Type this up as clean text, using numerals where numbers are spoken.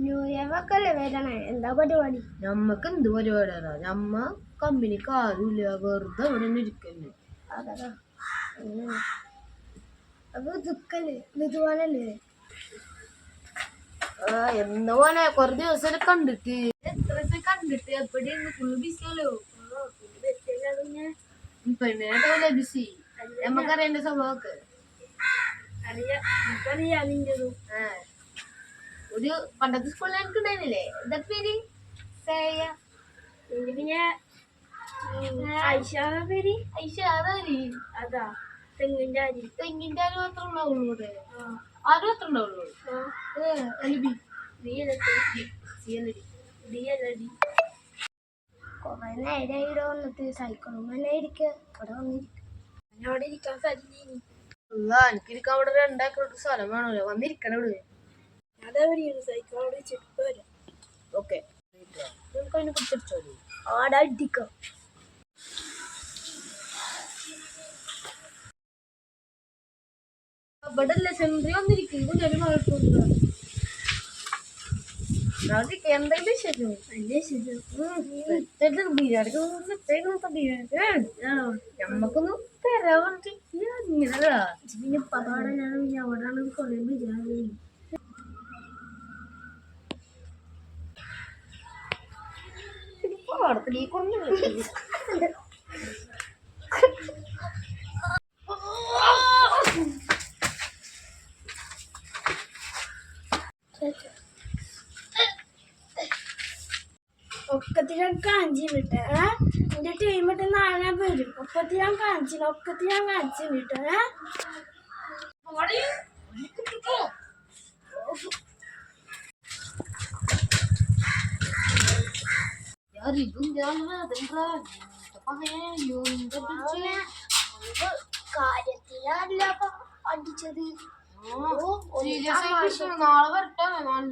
New year ഒക്കെ അല്ലേ വരണേ, എന്താ പരിപാടി? നമ്മക്ക് എന്ത് പരിപാടിയാ? നമ്മ കമ്പനിക്ക് ആരുമില്ല, വെറുതെ ഇവിടെ ഇരിക്കല്ലേ. അതാ അപ്പൊ ദുഃഖല്ലേ, ഇതുപോലല്ലേ? എന്താ പോലെ കൊറേ ദിവസം കണ്ടിട്ട്, എത്ര ദിവസം കണ്ടിട്ട് എപ്പോഴും ഫുൾ ബിസിയല്ലോ. പെണ്ണിനായിട്ടല്ലേ ബിസി. നമുക്കറിയാം എന്റെ സ്വഭാവമൊക്കെ. ഒരു പണ്ടത്തെ സ്കൂളിൽ എനിക്ക് ഉണ്ടായിരുന്നില്ലേ, എന്താ പേര്? പിന്നെ ഐഷാറി അതാ തെങ്ങിന്റെ അരി മാത്രം ഉണ്ടാവുള്ളൂ ഇവിടെ. ആരും അത്ര ഉണ്ടാവുള്ളൂ. കൊറേ നേരം ഇവിടെ വന്നിട്ട് സൈക്കിളും തന്നെ ഇരിക്കുക. ഇവിടെ വന്നിരിക്കും, അവിടെ ഇരിക്കാൻ സാധിക്കും. എനിക്കിരിക്കാൻ അവിടെ 2 ഏക്കർ സ്ഥലം വേണമല്ലോ, വന്നിരിക്കണം ഇവിടെ. അതെവിടെയാണ് സൈക്കിൾ അവിടെ വെച്ചിട്ട് വരാം. ഓക്കെ, നമുക്ക് അതിനെ കുറിച്ച് അവിടെ അടിക്കാം. ഇവിടെ അല്ലേ സെൻട്രി വന്നിരിക്കും. എന്തെങ്കിലും വിശേഷം? നമ്മക്കൊന്നും തരാൻ പറഞ്ഞിട്ട് ഇങ്ങനല്ല. പിന്നെ പതാടെ ഞാൻ പിന്നെ അവിടെയാണ് കൊറേ ബിരിയാണി. പാടത്തിലീ കൊണ്ടു ഒക്കത്തി ഞാൻ കാണിച്ചിട്ട് എന്റെ ടീമിട്ട് 4 പേരും ഒക്കത്തി ഞാൻ കാണിച്ചില്ല. ഒക്കത്തി ഞാൻ കാണിച്ചിട്ട് കാര്യത്തിലല്ല അടിച്ചത്. നാളെ വരട്ടെ, 4